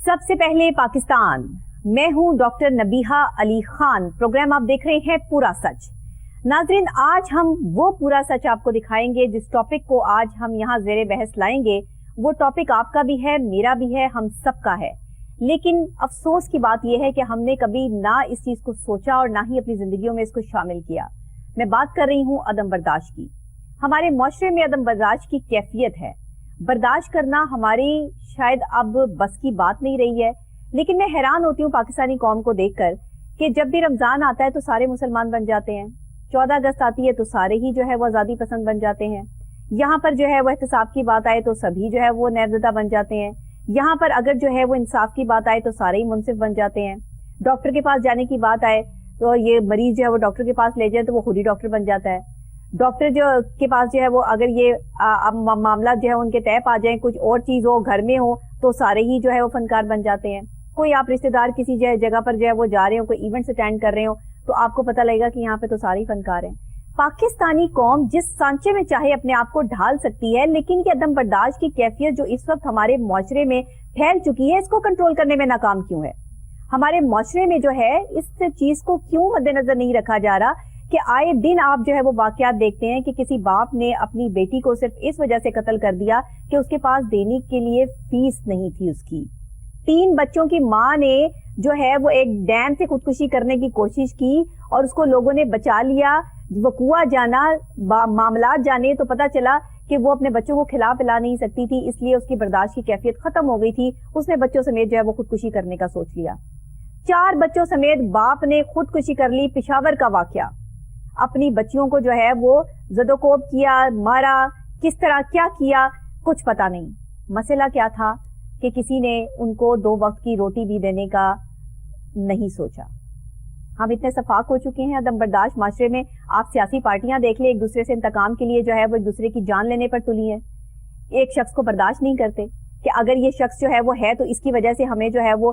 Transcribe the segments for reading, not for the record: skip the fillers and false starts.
سب سے پہلے پاکستان، میں ہوں ڈاکٹر نبیہہ علی خان۔ پروگرام آپ دیکھ رہے ہیں پورا سچ۔ ناظرین، آج ہم وہ پورا سچ آپ کو دکھائیں گے جس ٹاپک کو آج ہم یہاں زیر بحث لائیں گے۔ وہ ٹاپک آپ کا بھی ہے، میرا بھی ہے، ہم سب کا ہے، لیکن افسوس کی بات یہ ہے کہ ہم نے کبھی نہ اس چیز کو سوچا اور نہ ہی اپنی زندگیوں میں اس کو شامل کیا۔ میں بات کر رہی ہوں عدم برداشت کی۔ ہمارے معاشرے میں عدم برداشت کی کیفیت ہے۔ برداشت کرنا ہماری شاید اب بس کی بات نہیں رہی ہے، لیکن میں حیران ہوتی ہوں پاکستانی قوم کو دیکھ کر کہ جب بھی رمضان آتا ہے تو سارے مسلمان بن جاتے ہیں، 14 اگست آتی ہے تو سارے ہی جو ہے وہ آزادی پسند بن جاتے ہیں، یہاں پر جو ہے وہ احتساب کی بات آئے تو سبھی جو ہے وہ نیرزدہ بن جاتے ہیں، یہاں پر اگر جو ہے وہ انصاف کی بات آئے تو سارے ہی منصف بن جاتے ہیں، ڈاکٹر کے پاس جانے کی بات آئے تو یہ مریض جو ہے وہ ڈاکٹر کے پاس لے جائے تو وہ خود ہی ڈاکٹر بن جاتا ہے، ڈاکٹر جو کے پاس جو ہے وہ اگر یہ معاملات جو ہے ان کے طے پا جائیں، کچھ اور چیز ہو گھر میں ہو تو سارے ہی جو ہے وہ فنکار بن جاتے ہیں۔ کوئی آپ رشتہ دار کسی جگہ پر جو ہے وہ جا رہے ہو، کوئی ایونٹس اٹینڈ کر رہے ہو تو آپ کو پتہ لگے گا کہ یہاں پہ تو سارے ہی فنکار ہیں۔ پاکستانی قوم جس سانچے میں چاہے اپنے آپ کو ڈھال سکتی ہے، لیکن یہ عدم برداشت کی کیفیت جو اس وقت ہمارے معاشرے میں پھیل چکی ہے، اس کو کنٹرول کرنے میں ناکام کیوں ہے؟ ہمارے معاشرے میں جو ہے اس چیز کو کیوں مد نظر نہیں رکھا جا رہا کہ آئے دن آپ جو ہے وہ واقعات دیکھتے ہیں کہ کسی باپ نے اپنی بیٹی کو صرف اس وجہ سے قتل کر دیا کہ اس کے پاس دینے کے لیے فیس نہیں تھی اس کی۔ 3 بچوں کی ماں نے جو ہے وہ ایک ڈیم سے خودکشی کرنے کی کوشش کی اور اس کو لوگوں نے بچا لیا۔ وقوع جانا، معاملات جانے تو پتا چلا کہ وہ اپنے بچوں کو کھلا پلا نہیں سکتی تھی، اس لیے اس کی برداشت کی کیفیت ختم ہو گئی تھی، اس نے بچوں سمیت جو ہے وہ خودکشی کرنے کا سوچ لیا۔ 4 بچوں سمیت باپ نے خودکشی کر لی۔ پشاور کا واقعہ، اپنی بچیوں کو جو ہے وہ زدوکوب کیا، مارا، کس طرح کیا کیا کچھ پتا نہیں۔ مسئلہ کیا تھا کہ کسی نے ان کو 2 وقت کی روٹی بھی دینے کا نہیں سوچا۔ ہم اتنے شفاق ہو چکے ہیں عدم برداشت معاشرے میں۔ آپ سیاسی پارٹیاں دیکھ لیں، ایک دوسرے سے انتقام کے لیے جو ہے وہ ایک دوسرے کی جان لینے پر تلی ہیں۔ ایک شخص کو برداشت نہیں کرتے کہ اگر یہ شخص جو ہے وہ ہے تو اس کی وجہ سے ہمیں جو ہے وہ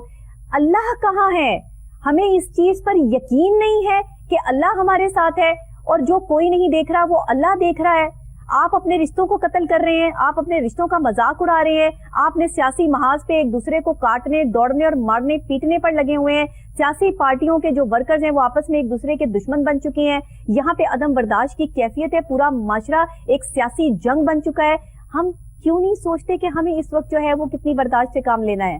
اللہ کہاں ہے؟ ہمیں اس چیز پر یقین نہیں ہے کہ اللہ ہمارے ساتھ ہے، اور جو کوئی نہیں دیکھ رہا وہ اللہ دیکھ رہا ہے۔ آپ اپنے رشتوں کو قتل کر رہے ہیں، آپ اپنے رشتوں کا مذاق اڑا رہے ہیں، آپ نے سیاسی محاذ پہ ایک دوسرے کو کاٹنے، دوڑنے اور مارنے پیٹنے پر لگے ہوئے ہیں۔ سیاسی پارٹیوں کے جو ورکرز ہیں وہ آپس میں ایک دوسرے کے دشمن بن چکے ہیں۔ یہاں پہ عدم برداشت کی کیفیت ہے، پورا معاشرہ ایک سیاسی جنگ بن چکا ہے۔ ہم کیوں نہیں سوچتے کہ ہمیں اس وقت جو ہے وہ کتنی برداشت سے کام لینا ہے؟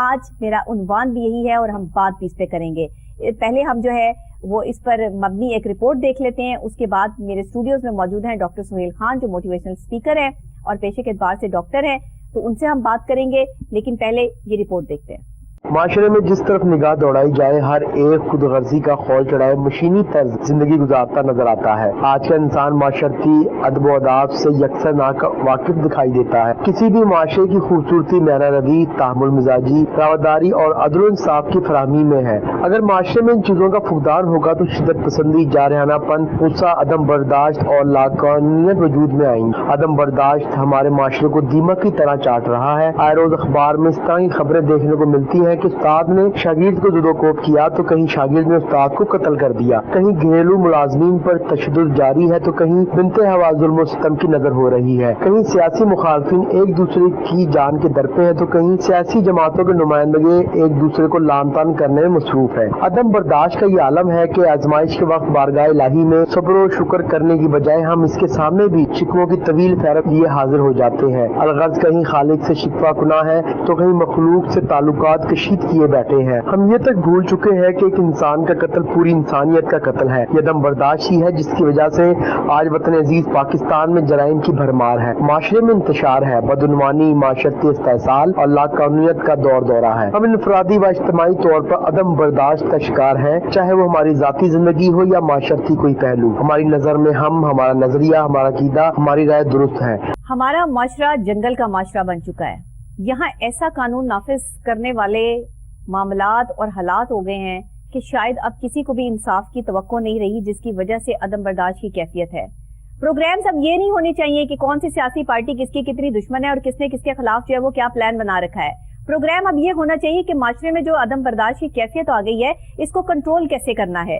آج میرا عنوان بھی یہی ہے اور ہم بات بھی اس پہ کریں گے۔ پہلے ہم جو ہے وہ اس پر مبنی ایک رپورٹ دیکھ لیتے ہیں، اس کے بعد میرے اسٹوڈیوز میں موجود ہیں ڈاکٹر سہیل خان جو موٹیویشنل اسپیکر ہیں اور پیشے کے اعتبار سے ڈاکٹر ہیں، تو ان سے ہم بات کریں گے، لیکن پہلے یہ رپورٹ دیکھتے ہیں۔ معاشرے میں جس طرف نگاہ دوڑائی جائے ہر ایک خود غرضی کا خول چڑھائے مشینی طرز زندگی گزارتا نظر آتا ہے۔ آج کا انسان معاشرتی ادب و آداب سے یکسر واقف دکھائی دیتا ہے۔ کسی بھی معاشرے کی خوبصورتی میانہ روی، تحمل مزاجی، رواداری اور عدل و انصاف کی فراہمی میں ہے۔ اگر معاشرے میں ان چیزوں کا فقدان ہوگا تو شدت پسندی، جارحانہ پن، غصہ، عدم برداشت اور لاقانونیت وجود میں آئیں گی۔ عدم برداشت ہمارے معاشرے کو دیمک کی طرح چاٹ رہا ہے۔ آئے روز اخبار میں اس طرح کی خبریں دیکھنے کو ملتی ہیں کہ استاد نے شاگرد کو زدوکوب کیا تو کہیں شاگرد نے استاد کو قتل کر دیا، کہیں گھریلو ملازمین پر تشدد جاری ہے تو کہیں بنت ہوا ظلم و ستم کی نظر ہو رہی ہے، کہیں سیاسی مخالفین ایک دوسرے کی جان کے در پہ ہیں تو کہیں سیاسی جماعتوں کے نمائندگے ایک دوسرے کو لان تان کرنے میں مصروف ہے۔ عدم برداشت کا یہ عالم ہے کہ آزمائش کے وقت بارگاہ الہی میں صبر و شکر کرنے کی بجائے ہم اس کے سامنے بھی شکووں کی طویل فہرست لیے حاضر ہو جاتے ہیں۔ الغرض کہیں خالق سے شکوہ گناہ ہے تو کہیں مخلوق سے تعلقات کشید کیے بیٹھے ہیں۔ ہم یہ تک بھول چکے ہیں کہ ایک انسان کا قتل پوری انسانیت کا قتل ہے۔ یہ عدم برداشت ہی ہے جس کی وجہ سے آج وطن عزیز پاکستان میں جرائم کی بھرمار ہے، معاشرے میں انتشار ہے، بدعنوانی، معاشرتی استحصال اور لاقانونیت کا دور دورہ ہے۔ ہم انفرادی و اجتماعی طور پر عدم برداشت کا شکار ہیں، چاہے وہ ہماری ذاتی زندگی ہو یا معاشرتی کوئی پہلو۔ ہماری نظر میں ہمارا نظریہ، ہمارا عقیدہ، ہماری رائے درست ہے۔ ہمارا معاشرہ جنگل کا معاشرہ بن چکا ہے۔ یہاں ایسا قانون نافذ کرنے والے معاملات اور حالات ہو گئے ہیں کہ شاید اب کسی کو بھی انصاف کی توقع نہیں رہی، جس کی وجہ سے عدم برداشت کی کیفیت ہے۔ پروگرامز اب یہ نہیں ہونے چاہیے کہ کون سی سیاسی پارٹی کس کی کتنی دشمن ہے اور کس نے کس کے خلاف جو ہے وہ کیا پلان بنا رکھا ہے۔ پروگرام اب یہ ہونا چاہیے کہ معاشرے میں جو عدم برداشت کی کیفیت آ گئی ہے اس کو کنٹرول کیسے کرنا ہے۔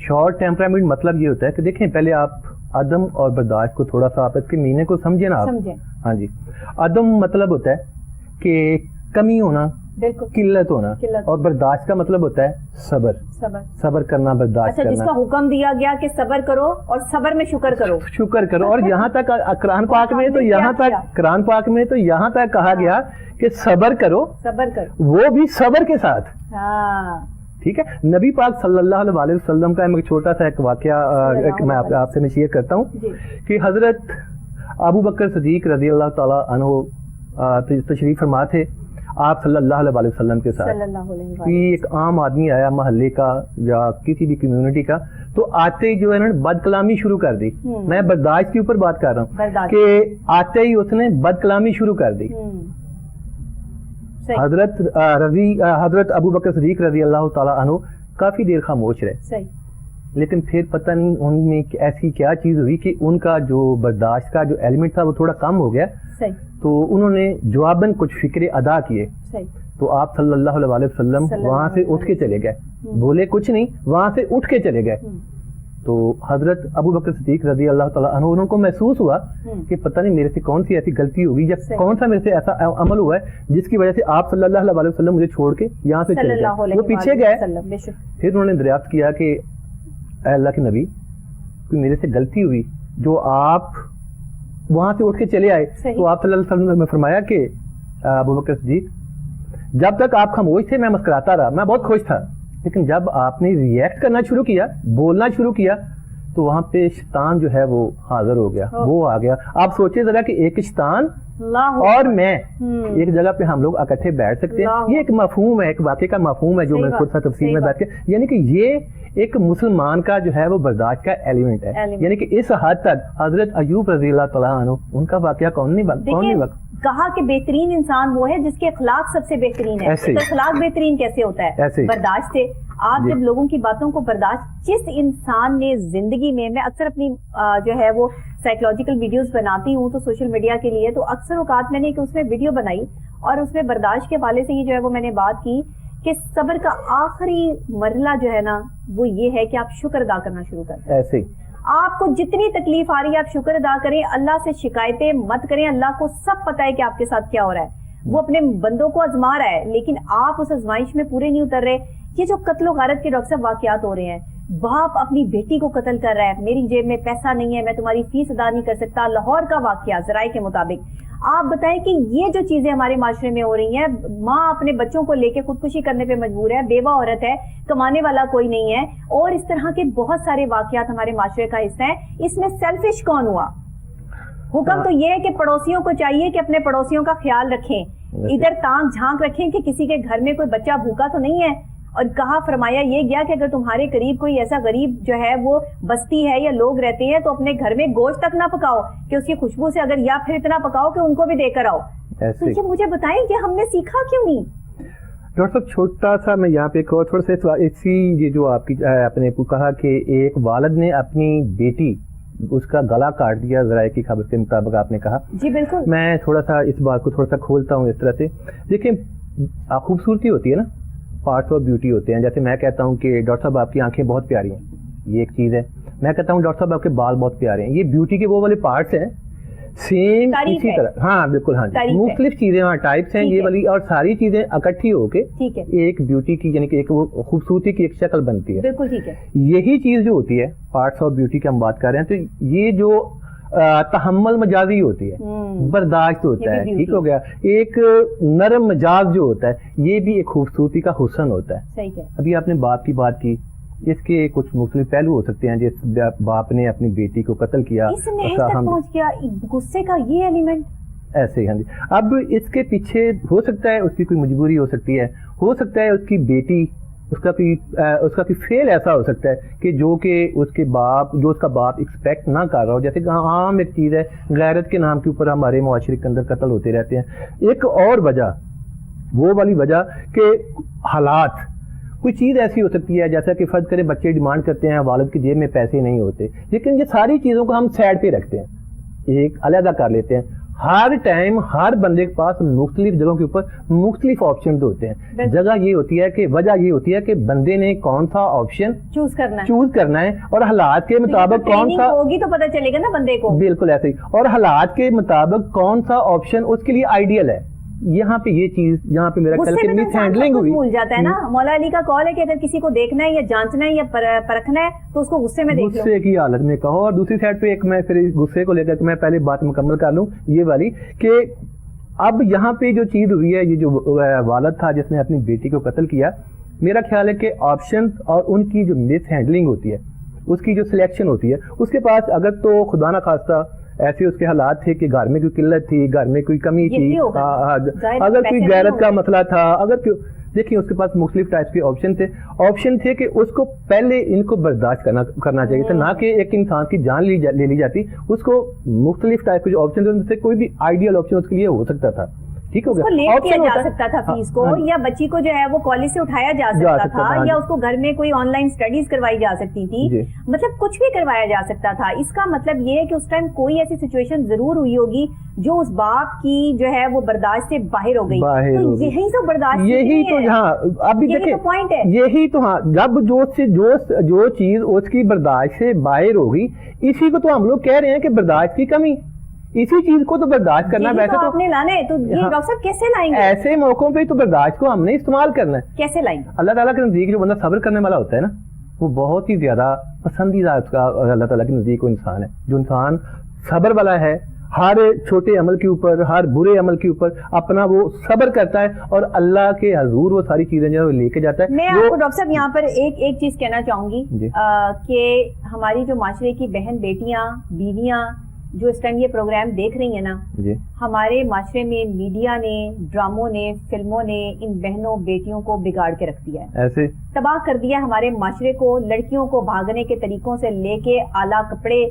شارٹ ٹیمپرامنٹ مطلب یہ ہوتا ہے کہ دیکھیں پہلے آپ عدم اور برداشت کو تھوڑا سا آپ اس کے معنی کو سمجھیں نا آپ. ہاں جی. عدم مطلب ہوتا ہے کہ کمی ہونا, قلت ہونا, اور برداشت کا مطلب ہوتا ہے صبر. صبر کرنا, برداشت کرنا. جس کا حکم دیا گیا کہ صبر کرو اور صبر میں شکر کرو. شکر کرو. اور یہاں تک قرآن پاک میں تو یہاں تک کہا گیا کہ صبر کرو, وہ بھی صبر کے ساتھ. ٹھیک ہے. نبی پاک صلی اللہ علیہ وسلم کا ایک چھوٹا سا ایک واقعہ میں آپ سے شیئر کرتا ہوں کہ حضرت ابو بکر صدیق رضی اللہ تعالیٰ عنہ تشریف فرما تھے آپ صلی اللہ علیہ وسلم کے ساتھ. کہ ایک عام آدمی آیا محلے کا یا کسی بھی کمیونٹی کا, تو آتے ہی جو ہے نا بد کلامی شروع کر دی. میں برداشت کے اوپر بات کر رہا ہوں کہ آتے ہی اس نے بد کلامی شروع کر دی. حضرت ابو بکر صدیق رضی اللہ تعالیٰ عنہ کافی دیر خاموش رہے, لیکن پھر پتہ نہیں ان میں ایسی کیا چیز ہوئی کہ ان کا جو برداشت کا جو ایلیمنٹ تھا وہ تھوڑا کم ہو گیا. تو انہوں نے جواباً کچھ فکرے ادا کیے. تو آپ صلی اللہ علیہ وسلم وہاں سے اٹھ کے چلے گئے, بولے کچھ نہیں, وہاں سے اٹھ کے چلے گئے. تو حضرت ابو بکر صدیق رضی اللہ تعالیٰ عنہ ان کو محسوس ہوا کہ پتہ نہیں میرے سے کون سی ایسی غلطی ہوگی یا کون سا میرے سے ایسا عمل ہوا ہے جس کی وجہ سے آپ صلی اللہ علیہ وسلم مجھے چھوڑ کے یہاں سے چلے گئے. وہ پیچھے گئے. پھر انہوں نے دریافت کیا کہ اے اللہ کے نبی, کوئی میرے سے غلطی ہوئی جو آپ وہاں سے اٹھ کے چلے آئے. تو آپ صلی اللہ علیہ وسلم نے فرمایا کہ ابو بکر صدیق, جب تک آپ خاموش تھے میں مسکراتا رہا, میں بہت خوش تھا, لیکن جب آپ نے ریئیکٹ کرنا شروع کیا, بولنا شروع کیا, تو وہاں پہ شیطان جو ہے وہ حاضر ہو گیا, وہ آ گیا. آپ سوچے ذرا کہ ایک شیطان اور میں ایک جگہ پہ ہم لوگ اکٹھے بیٹھ سکتے ہیں. یہ ایک مفہوم ہے, ایک واقعے کا مفہوم ہے جو میں خود سا تفصیل میں بیٹھ کے, یعنی کہ یہ ایک مسلمان کا جو ہے وہ برداشت کا ایلیمنٹ ہے. یعنی کہ اس حد تک حضرت ایوب رضی اللہ تعالیٰ عنہ ان کا واقعہ کون نہیں کہا کہ بہترین انسان وہ ہے جس کے اخلاق سب سے بہترین ہے. تو اخلاق بہترین کیسے ہوتا ہے؟ برداشت سے. آپ جب لوگوں کی باتوں کو برداشت, جس انسان نے زندگی میں اکثر اپنی جو ہے وہ سائیکولوجیکل ویڈیوز بناتی ہوں تو سوشل میڈیا کے لیے, تو اکثر اوقات میں نے اس میں ویڈیو بنائی اور اس میں برداشت کے حوالے سے ہی جو ہے وہ میں نے بات کی کہ صبر کا آخری مرحلہ جو ہے نا وہ یہ ہے کہ آپ شکر ادا کرنا شروع کر دیں. ایسے آپ کو جتنی تکلیف آ رہی ہے آپ شکر ادا کریں, اللہ سے شکایتیں مت کریں. اللہ کو سب پتہ ہے کہ آپ کے ساتھ کیا ہو رہا ہے, وہ اپنے بندوں کو آزما رہا ہے, لیکن آپ اس آزمائش میں پورے نہیں اتر رہے. یہ جو قتل و غارت کے ڈاکٹر صاحب واقعات ہو رہے ہیں, باپ اپنی بیٹی کو قتل کر رہا ہے, میری جیب میں پیسہ نہیں ہے, میں تمہاری فیس ادا نہیں کر سکتا. لاہور کا واقعہ ذرائع کے مطابق. آپ بتائیں کہ یہ جو چیزیں ہمارے معاشرے میں ہو رہی ہیں, ماں اپنے بچوں کو لے کے خودکشی کرنے پہ مجبور ہے, بیوہ عورت ہے, کمانے والا کوئی نہیں ہے, اور اس طرح کے بہت سارے واقعات ہمارے معاشرے کا حصہ ہیں. اس میں سیلفش کون ہوا؟ حکم تو یہ ہے کہ پڑوسیوں کو چاہیے کہ اپنے پڑوسیوں کا خیال رکھیں, ادھر تانک جھانک رکھیں کہ کسی کے گھر میں کوئی بچہ بھوکا تو نہیں ہے. اور کہا فرمایا یہ گیا کہ اگر تمہارے قریب کوئی ایسا غریب جو ہے وہ بستی ہے یا لوگ رہتے ہیں تو اپنے گھر میں گوشت تک نہ پکاؤ کہ اس کی خوشبو سے اگر, یا پھر اتنا پکاؤ کہ ان کو بھی دے کر آؤ. تو مجھے بتائیں کہ ہم نے سیکھا کیوں نہیں؟ ڈاکٹر صاحب چھوٹا سا میں یہاں پہ تھوڑا سا اسی یہ جو آپ کی آپ نے کہا کہ ایک والد نے اپنی بیٹی اس کا گلا کاٹ دیا ذرائع کی خبر کے مطابق آپ نے کہا. جی بالکل. میں تھوڑا سا اس بات کو تھوڑا سا کھولتا ہوں اس طرح سے. دیکھیں خوبصورتی ہوتی ہے نا, پارٹس آف بیوٹی ہوتے ہیں. جیسے میں کہتا ہوں کہ ڈاکٹر صاحب آپ کی آنکھیں بہت پیاری ہیں, یہ ایک چیز ہے. میں کہتا ہوں ڈاکٹر صاحب آپ کے بال بہت پیارے ہیں, یہ بیوٹی کے وہ والے پارٹس ہیں. سیم اسی طرح, ہاں بالکل, ہاں جی, مختلف چیزیں, ہاں ٹائپس ہیں یہ والی, اور ساری چیزیں اکٹھی ہو کے ایک بیوٹی کی یعنی کہ ایک خوبصورتی کی ایک شکل بنتی ہے. بالکل ٹھیک ہے. یہی چیز جو ہوتی ہے پارٹس آف بیوٹی کی ہم بات کر رہے ہیں, تو یہ جو تحمل مجازی ہوتی ہے, برداشت ہوتا ہے, ٹھیک ہو گیا. ایک نرم مجاز جو ہوتا ہے یہ بھی ایک خوبصورتی کا حسن ہوتا ہے. ابھی آپ نے باپ کی بات کی, اس کے کچھ مختلف پہلو ہو سکتے ہیں. جس باپ نے اپنی بیٹی کو قتل کیا, غصے کا یہ ایلیمنٹ ایسے. ہاں جی. اب اس کے پیچھے ہو سکتا ہے اس کی کوئی مجبوری ہو سکتی ہے, ہو سکتا ہے اس کی بیٹی اس کا کوئی فیل ایسا ہو سکتا ہے کہ جو اس کا باپ ایکسپیکٹ نہ کر رہا ہو. جیسے کہ عام ایک چیز ہے, غیرت کے نام کے اوپر ہمارے معاشرے کے اندر قتل ہوتے رہتے ہیں. ایک اور وجہ, وہ والی وجہ کہ حالات, کوئی چیز ایسی ہو سکتی ہے جیسا کہ فرض کریں بچے ڈیمانڈ کرتے ہیں, والد کی جیب میں پیسے نہیں ہوتے, لیکن یہ ساری چیزوں کو ہم سائڈ پہ رکھتے ہیں, ایک علیحدہ کر لیتے ہیں. ہر ٹائم ہر بندے کے پاس مختلف جگہوں کے اوپر مختلف آپشن ہوتے ہیں. جگہ یہ ہوتی ہے کہ وجہ یہ ہوتی ہے کہ بندے نے کون سا آپشن چوز کرنا ہے اور حالات کے مطابق کون سا ہوگی تو پتہ چلے گا نا بندے کو. بالکل ایسے ہی, اور حالات کے مطابق کون سا آپشن اس کے لیے آئیڈیل ہے. یہاں پہ یہ چیز جہاں پہ میرا خیال کہ مس ہینڈلنگ ہوئی بھول جاتا ہے نا. مولا علی کا قول ہے کہ اگر کسی کو دیکھنا ہے یا جانچنا ہے یا پرکھنا ہے تو اس کو غصے میں دیکھ لو. غصے کی حالت میں کہو. اور دوسری سائڈ پہ ایک میں پھر غصے کو لے کر میں پہلے بات مکمل کر لوں یہ والی کہ اب یہاں پہ جو چیز ہوئی ہے, یہ جو والد تھا جس نے اپنی بیٹی کو قتل کیا, میرا خیال ہے کہ آپشنز اور ان کی جو مس ہینڈلنگ ہوتی ہے, اس کی جو سلیکشن ہوتی ہے, اس کے پاس اگر تو خدا نہ خواستہ ایسے اس کے حالات تھے کہ گھر میں کوئی قلت تھی, گھر میں کوئی کمی تھی, اگر کوئی غیرت کا مسئلہ تھا, اگر دیکھیں اس کے پاس مختلف ٹائپ کے آپشن تھے کہ اس کو پہلے ان کو برداشت کرنا چاہیے تھا, نہ کہ ایک انسان کی جان لے لی جاتی. اس کو مختلف ٹائپ کے جو آپشن تھے ان سے کوئی بھی آئیڈیل آپشن اس کے لیے ہو سکتا تھا. ٹھیک ہو گیا, لیٹ کیا جا سکتا تھا فیس کو, یا بچی کو جو ہے وہ کالج سے اٹھایا جا سکتا تھا, یا اس کو گھر میں کوئی آن لائن اسٹڈیز کروائی جا سکتی تھی, مطلب کچھ بھی کروایا جا سکتا تھا. اس کا مطلب یہ ہے کہ اس ٹائم کوئی ایسی سچویشن ضرور ہوئی ہوگی جو اس باپ کی جو ہے وہ برداشت سے باہر ہو گئی. تو یہی تو برداشت, یہی تو یہاں ابھی دیکھیں پوائنٹ ہے, یہی تو ہاں جب جو چیز اس کی برداشت سے باہر ہو گئی, اسی کو تو ہم لوگ کہہ رہے ہیں کہ برداشت کی کمی. اسی چیز کو تو برداشت کرنا, ویسے تو آپ نے لانا ہے, تو یہ ڈاکٹر صاحب کیسے لائیں گے؟ ایسے موقعوں پہ تو برداشت کو ہم نے استعمال کرنا ہے. کیسے لائیں گے؟ اللہ تعالیٰ کے نزدیک جو بندہ صبر کرنے والا ہوتا ہے نا, وہ بہت ہی زیادہ پسندیدہ اس کا اللہ تعالیٰ کے نزدیک وہ انسان ہے. جو انسان صبر والا ہے, ہر چھوٹے عمل کے اوپر, ہر برے عمل کے اوپر اپنا وہ صبر کرتا ہے اور اللہ کے حضور وہ ساری چیزیں جو لے کے جاتا ہے. میں آپ کو ڈاکٹر صاحب یہاں پر ایک چیز کہنا چاہوں گی کہ ہماری جو معاشرے کی بہن بیٹیاں بیویاں جو اس ٹائم یہ پروگرام دیکھ رہی ہیں نا, ہمارے معاشرے میں میڈیا نے, ڈراموں نے, فلموں نے ان بہنوں بیٹیوں کو بگاڑ کے رکھ دیا ہے, ایسے تباہ کر دیا ہمارے معاشرے کو. لڑکیوں کو بھاگنے کے طریقوں سے لے کے اعلیٰ کپڑے,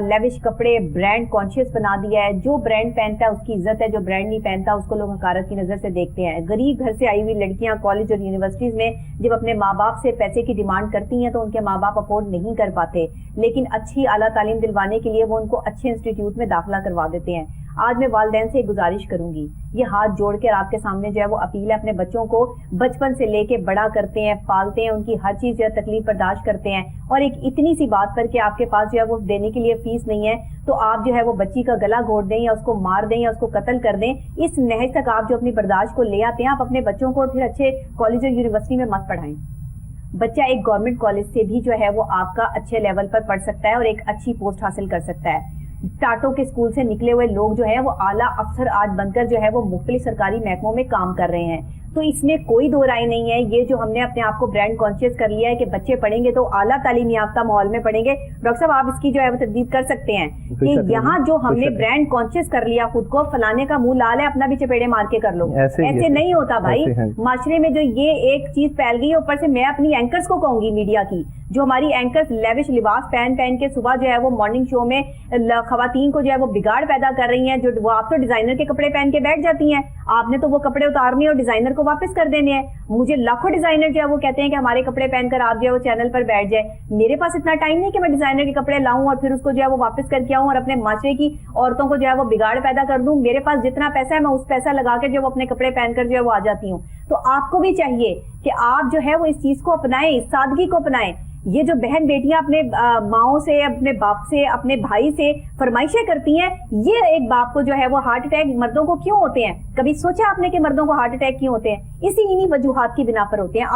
لیوش کپڑے, برانڈ کانشیس بنا دیا ہے. جو برانڈ پہنتا ہے اس کی عزت ہے, جو برانڈ نہیں پہنتا اس کو لوگ حقارت کی نظر سے دیکھتے ہیں. غریب گھر سے آئی ہوئی لڑکیاں کالج اور یونیورسٹیز میں جب اپنے ماں باپ سے پیسے کی ڈیمانڈ کرتی ہیں تو ان کے ماں باپ افورڈ نہیں کر پاتے, لیکن اچھی اعلیٰ تعلیم دلوانے کے لیے وہ ان کو اچھے انسٹیٹیوٹ میں داخلہ کروا دیتے ہیں. آج میں والدین سے ایک گزارش کروں گی, یہ ہاتھ جوڑ کے آپ کے سامنے جو ہے وہ اپیل ہے, اپنے بچوں کو بچپن سے لے کے بڑا کرتے ہیں, پالتے ہیں, ان کی ہر چیز جو ہے تکلیف برداشت کرتے ہیں, اور ایک اتنی سی بات پر کہ آپ کے پاس جو ہے وہ دینے کے لیے فیس نہیں ہے تو آپ جو ہے وہ بچی کا گلا گھونٹ دیں یا اس کو مار دیں یا اس کو قتل کر دیں. اس نہج تک آپ جو اپنی برداشت کو لے آتے ہیں, آپ اپنے بچوں کو پھر اچھے کالج اور یونیورسٹی میں مت پڑھائیں. بچہ ایک گورنمنٹ کالج سے بھی جو ہے وہ آپ کا اچھے لیول پر پڑھ سکتا ہے اور ایک اچھی پوسٹ حاصل کر سکتا ہے. ٹاٹو کے اسکول سے نکلے ہوئے لوگ جو ہے وہ اعلیٰ افسر آج بن کر جو ہے وہ مختلف سرکاری محکموں میں کام کر رہے ہیں. تو اس میں کوئی دو رائے نہیں ہے. یہ جو ہم نے اپنے آپ کو برانڈ کانشیس کر لیا ہے کہ بچے پڑھیں گے تو اعلیٰ تعلیم یافتہ ماحول میں پڑھیں گے, ڈاکٹر صاحب آپ اس کی جو ہے وہ تردید کر سکتے ہیں کہ یہاں جو ہم نے برانڈ کانشیس کر لیا خود کو, فلانے کا منہ لال ہے اپنا بھی چپیڑے مار کے کر لو, ایسے نہیں ہوتا بھائی. معاشرے میں جو یہ ایک چیز پھیل گئی, اوپر سے میں اپنی اینکرز کو کہوں گی, میڈیا کی جو ہماری اینکرز لیوش لباس پہن کے صبح جو ہے وہ مارننگ شو میں خواتین کو جو ہے وہ بگاڑ پیدا کر رہی ہیں. جو وہ آپ تو ڈیزائنر کے کپڑے پہن کے بیٹھ جاتی ہیں, آپ نے تو وہ کپڑے اتارنے اور ڈیزائنر کو واپس کر دینے ہیں. مجھے لاکھوں ڈیزائنر جو ہے وہ کہتے ہیں کہ ہمارے کپڑے پہن کر آپ جو ہے وہ چینل پر بیٹھ جائے. میرے پاس اتنا ٹائم نہیں کہ میں ڈیزائنر کے کپڑے لاؤں اور پھر اس کو جو ہے وہ واپس کر کے آؤں اور اپنے معاشرے کی عورتوں کو جو ہے وہ بگاڑ پیدا کر دوں. میرے پاس جتنا پیسہ ہے میں اس پیسہ لگا کے جو اپنے کپڑے پہن کر جو ہے وہ آ جاتی ہوں. تو آپ کو بھی چاہیے کہ آپ جو ہے وہ اس چیز کو اپنائیں, اس سادگی کو اپنائیں. یہ جو بہن بیٹیاں اپنے ماؤں سے, اپنے باپ سے, اپنے بھائی سے فرمائشیں کرتی ہیں, یہ ایک باپ کو جو ہے وہ ہارٹ اٹیک مردوں کو کیوں ہوتے ہیں؟ کبھی سوچا آپ نے کہ مردوں کو ہارٹ اٹیک کیوں ہوتے ہیں؟ انہی وجوہات کی بنا پر ہوتے ہیں.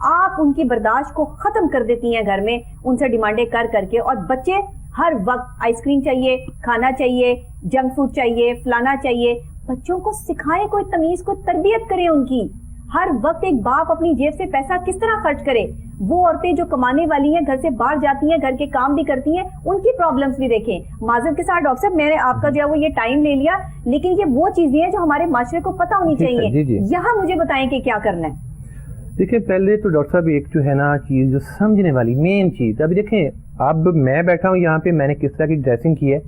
آپ ان کی برداشت کو ختم کر دیتی ہیں گھر میں, ان سے ڈیمانڈیں کر کے, اور بچے ہر وقت آئس کریم چاہیے, کھانا چاہیے, جنک فوڈ چاہیے, فلانا چاہیے. بچوں کو سکھائیں, کوئی تمیز, کوئی تربیت کریں ان کی. ہر وقت ایک باپ اپنی جیب سے پیسہ کس طرح خرچ کرے. وہ عورتیں جو کمانے والی ہیں, گھر سے باہر جاتی ہیں, گھر کے کام بھی کرتی ہیں, ان کی پرابلمز بھی دیکھیں. معذرت کے ساتھ ڈاکٹر صاحب میں نے آپ کا جو ہے وہ یہ ٹائم لے لیا, لیکن یہ وہ چیزیں ہیں جو ہمارے معاشرے کو پتہ ہونی چاہیے. یہاں مجھے بتائیں کہ کیا کرنا ہے. دیکھیں پہلے تو ڈاکٹر صاحب ایک جو ہے نا چیز جو سمجھنے والی مین چیز, ابھی دیکھیں اب میں بیٹھا ہوں یہاں پہ, میں نے کس طرح کی ڈریسنگ کی ہے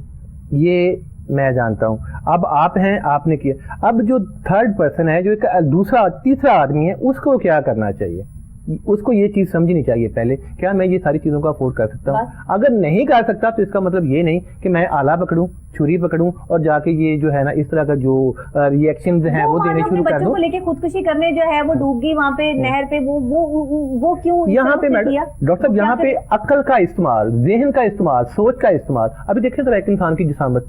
یہ میں جانتا ہوں. اب آپ ہیں, آپ نے کیا. اب جو تھرڈ پرسن ہے, جو ایک دوسرا تیسرا آدمی ہے, اس کو کیا کرنا چاہیے؟ اس کو یہ چیز سمجھنی چاہیے پہلے, کیا میں یہ ساری چیزوں کو افورڈ کر سکتا ہوں. اگر نہیں کر سکتا تو اس کا مطلب یہ نہیں کہ میں آلہ پکڑوں, چھری پکڑوں اور جا کے یہ جو ہے نا اس طرح کا جو ریئیکشنز ہیں وہ دینے شروع کر دوں. بچوں کو لے کے خودکشی کرنے جو ہے وہ ڈوب گئی وہاں پہ نہر پہ, وہ کیوں یہاں پہ ڈاکٹر صاحب یہاں پہ عقل کا استعمال, ذہن کا استعمال, سوچ کا استعمال. ابھی دیکھیں ذرا ایک انسان کی جسامت,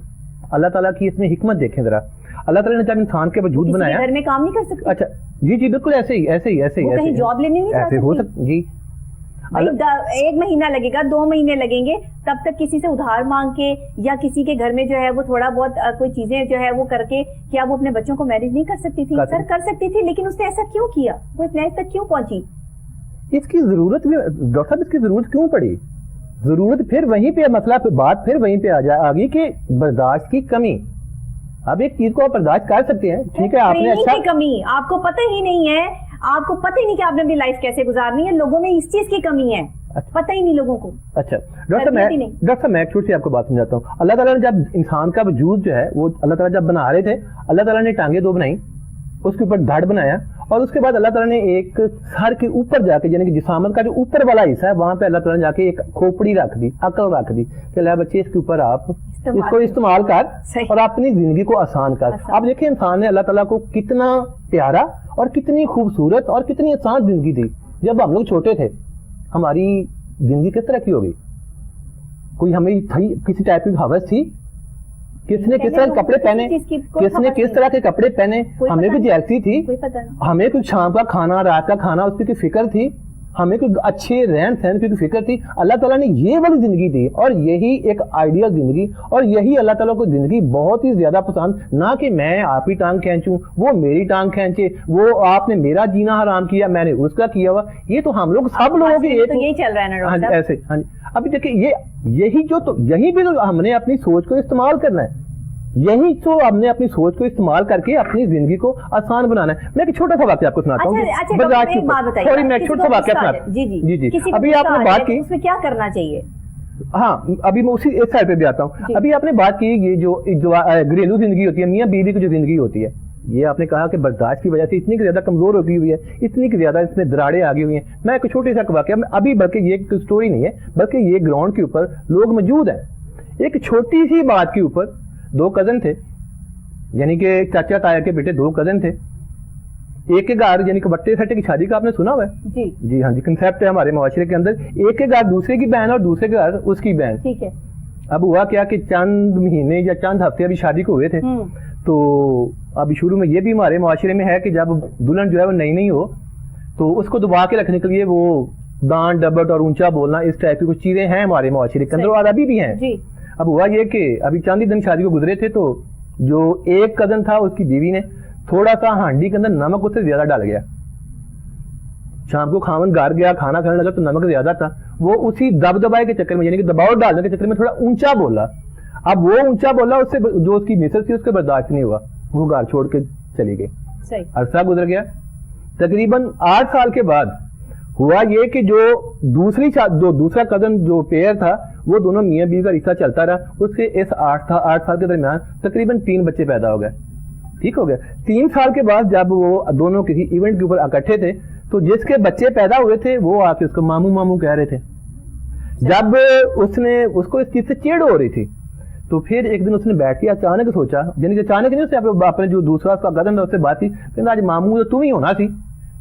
اللہ تعالیٰ کی اس میں حکمت دیکھیں ذرا. اللہ تعالیٰ نے جب انسان کے وجود بنایا, گھر میں کام نہیں کر سکتے. اچھا جی جی بالکل ایسے ہی کہیں جاب لینے نہیں ایسے ہو سکتا جی. 1 مہینہ لگے گا, 2 مہینے لگیں گے, تب تک کسی سے ادھار مانگ کے یا کسی کے گھر میں جو ہے وہ تھوڑا بہت کوئی چیزیں جو ہے وہ کر کے, کیا وہ اپنے بچوں کو میرج نہیں کر سکتی تھی؟ سر کر سکتی تھی, لیکن اس نے ایسا کیوں کیا؟ وہ اس نیز تک کیوں پہنچی؟ اس کی ضرورت بھی ڈاکٹر صاحب, اس کی ضرورت کیوں پڑی؟ ضرورت پھر وہیں پہ مسئلہ بات پھر وہیں پہ آ گئی کہ برداشت کی کمی. اب ایک چیز کو آپ برداشت کر سکتے ہیں, ٹھیک ہے, آپ نے اچھا کمی, آپ کو پتہ ہی نہیں ہے, آپ کو پتہ ہی نہیں کہ آپ نے اپنی لائف کیسے گزارنی ہے. لوگوں میں اس چیز کی کمی ہے, پتہ ہی نہیں لوگوں کو. اچھا ڈاکٹر صاحب میں ایک چھوٹی سی آپ کو بات سمجھاتا ہوں. اللہ تعالیٰ نے جب انسان کا وجود جو ہے وہ اللہ تعالیٰ جب بنا رہے تھے, اللہ تعالیٰ نے ٹانگیں 2 بنائی, اس کے اوپر دھڑ بنایا, اور اس کے بعد اللہ تعالیٰ نے ایک سر کے اوپر جا کے یعنی کہ جسامت کا جو اوپر والا حصہ ہے وہاں پہ اللہ تعالیٰ نے جا کے ایک کھوپڑی رکھ دی, عقل رکھ دی کہ لے بچے اس کے اوپر آپ اس کو استعمال کر اور اپنی زندگی کو آسان کر. اب دیکھیں انسان نے اللہ تعالیٰ کو کتنا پیارا اور کتنی خوبصورت اور کتنی آسان زندگی دی. جب ہم لوگ چھوٹے تھے ہماری زندگی کس طرح کی ہوگی؟ کوئی ہمیں کسی ٹائپ کی حوث تھی؟ کس نے کس طرح کے کپڑے پہنے, کس نے کس طرح کے کپڑے پہنے, ہمیں کوئی جیلسی تھی, ہمیں کوئی شام کا کھانا رات کا کھانا اس کی فکر تھی, ہمیں کوئی اچھے رہن سہن کی فکر تھی. اللہ تعالیٰ نے یہ والی زندگی دی اور یہی ایک آئیڈیل زندگی, اور یہی اللہ تعالیٰ کو زندگی بہت ہی زیادہ پسند. نہ کہ میں آپ کی ٹانگ کھینچوں, وہ میری ٹانگ کھینچے, وہ آپ نے میرا جینا حرام کیا, میں نے اس کا کیا ہوا. یہ تو ہم لوگ سب لوگوں کے یہی چل رہا ہے نا ایسے. ہاں جی, ابھی دیکھیں یہی بھی تو ہم نے اپنی سوچ کو استعمال کرنا ہے, یہی تو ہم نے اپنی سوچ کو استعمال کر کے اپنی زندگی کو آسان بنانا ہے. میں ایک چھوٹا سا واقعہ آپ کو سناتا ہوں. میں ایک چھوٹا سا واقعہ سناتا ہوں. جی ابھی آپ نے بات کی, اس میں کیا کرنا چاہیے؟ ہاں ابھی میں اسی اس سائڈ پہ بھی آتا ہوں. ابھی آپ نے بات کی یہ جو گھریلو زندگی ہوتی ہے, میاں بیوی کی جو زندگی ہوتی ہے, یہ آپ نے کہا کہ برداشت کی وجہ سے اتنی زیادہ کمزور ہوتی ہوئی ہے, اتنی زیادہ اس میں دراڑیں آگی ہوئی ہیں. میں ایک چھوٹی سا واقعہ, ابھی بلکہ یہ اسٹوری نہیں ہے بلکہ یہ گراؤنڈ کے اوپر لوگ موجود ہیں. ایک چھوٹی سی بات کے اوپر 2 کزن تھے, یعنی کہ چاچا تایا کے بیٹے 2 کزن تھے. ایک کے گھر یعنی کہ بٹے سٹے کی شادی کا آپ نے سنا ہوا ہے؟ جی ہاں جی, کنسیپٹ ہے ہمارے معاشرے کے اندر. ایک کے گھر دوسرے کی بہن اور دوسرے کے گھر اس کی بہن. ٹھیک ہے. اب ہوا کیا کہ چند مہینے یا چند ہفتے ابھی شادی کو ہوئے تھے, تو ابھی شروع میں یہ بھی ہمارے معاشرے میں ہے کہ جب دلہن جو ہے وہ نئی ہو تو اس کو دبا کے رکھنے کے لیے وہ دان ڈبٹ اور اونچا بولنا اس ٹائپ کی کچھ چیزیں ہیں ہمارے معاشرے کے اندر, اور ابھی بھی ہیں. اب ہوا یہ کہ ابھی چند ہی دن شادی کو گزرے تھے, تو جو ایک کزن تھا اس کی بیوی نے تھوڑا سا ہانڈی کے اندر نمک اس سے زیادہ ڈال گیا. شام کو خاون گھر گیا, کھانا کھانے لگا تو نمک زیادہ تھا. وہ اسی دبائی کے چکر میں یعنی کہ دباؤ ڈالنے کے چکر میں تھوڑا اونچا بولا. اب وہ اونچا بولا, اس سے جو اس کی مسز تھی اس کو برداشت نہیں ہوا, وہ گھر چھوڑ کے چلی گئی. عرصہ گزر گیا, تقریباً 8 سال کے بعد ہوا یہ کہ جو دوسرا کزن جو پیئر تھا وہ دونوں میاں بیوی کا رشتہ چلتا رہا. اس کے اس 8 سال کے درمیان تقریباً 3 بچے پیدا ہو گئے. ٹھیک ہو گیا. 3 سال کے بعد جب وہ دونوں کسی ایونٹ کے اوپر اکٹھے تھے تو جس کے بچے پیدا ہوئے تھے وہ آ کے اس کو ماموں کہہ رہے تھے. جب اس کو اس چیز سے چیڑ ہو رہی تھی تو پھر ایک دن اس نے بیٹھ کے اچانک سوچا, یعنی کہ اچانک نہیں, اس نے اپنے جو دوسرا اس کا کزن اس سے بات کی کہ آج ماموں تو ہی ہونا سی.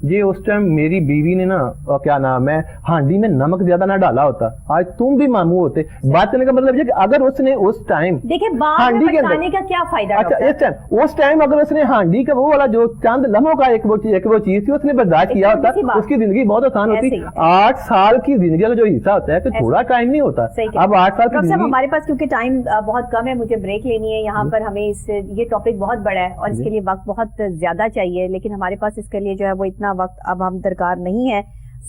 جی اس ٹائم میری بیوی نے نا کیا نام ہے ہانڈی میں نمک زیادہ نہ ڈالا ہوتا, آج تم بھی ماموں ہوتے. بات کرنے کا مطلب یہ کہ اگر اس نے اس ٹائم ہانڈی کے بچانے کا کیا فائدہ, اچھا اس ٹائم اگر اس نے ہانڈی کا وہ والا جو چند لمحوں کا ایک وہ چیز تھی اس نے برداشت کیا ہوتا, اس کی زندگی بہت آسان ہوتی. 8 سال کی زندگی کا جو حصہ ہوتا ہے کہ تھوڑا ٹائم نہیں ہوتا. اب 8 سال کی ہمارے پاس کیونکہ ٹائم بہت کم ہے, مجھے بریک لینی ہے یہاں پر. ہمیں یہ ٹاپک بہت بڑا ہے اور اس کے لیے وقت بہت زیادہ چاہیے, لیکن ہمارے پاس اس کے لیے جو ہے وہ اتنا وقت اب ہم درکار نہیں ہے.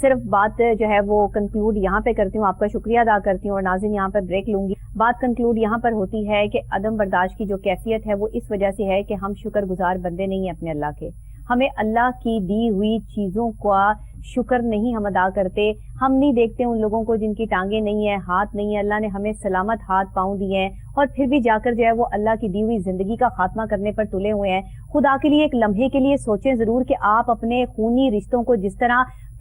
صرف بات جو ہے وہ کنکلوڈ یہاں پہ کرتی ہوں, آپ کا شکریہ ادا کرتی ہوں اور ناظرین یہاں پر بریک لوں گی. بات کنکلوڈ یہاں پر ہوتی ہے کہ عدم برداشت کی جو کیفیت ہے وہ اس وجہ سے ہے کہ ہم شکر گزار بندے نہیں ہیں اپنے اللہ کے. ہمیں اللہ کی دی ہوئی چیزوں کا شکر نہیں ہم ادا کرتے. ہم نہیں دیکھتے ان لوگوں کو جن کی ٹانگیں نہیں ہیں, ہاتھ نہیں ہیں. اللہ نے ہمیں سلامت ہاتھ پاؤں دیے ہیں اور پھر بھی جا کر جو ہے وہ اللہ کی دی ہوئی زندگی کا خاتمہ کرنے پر تلے ہوئے ہیں. خدا کے لیے ایک لمحے کے لیے سوچیں ضرور کہ آپ اپنے خونی رشتوں کو جس طرح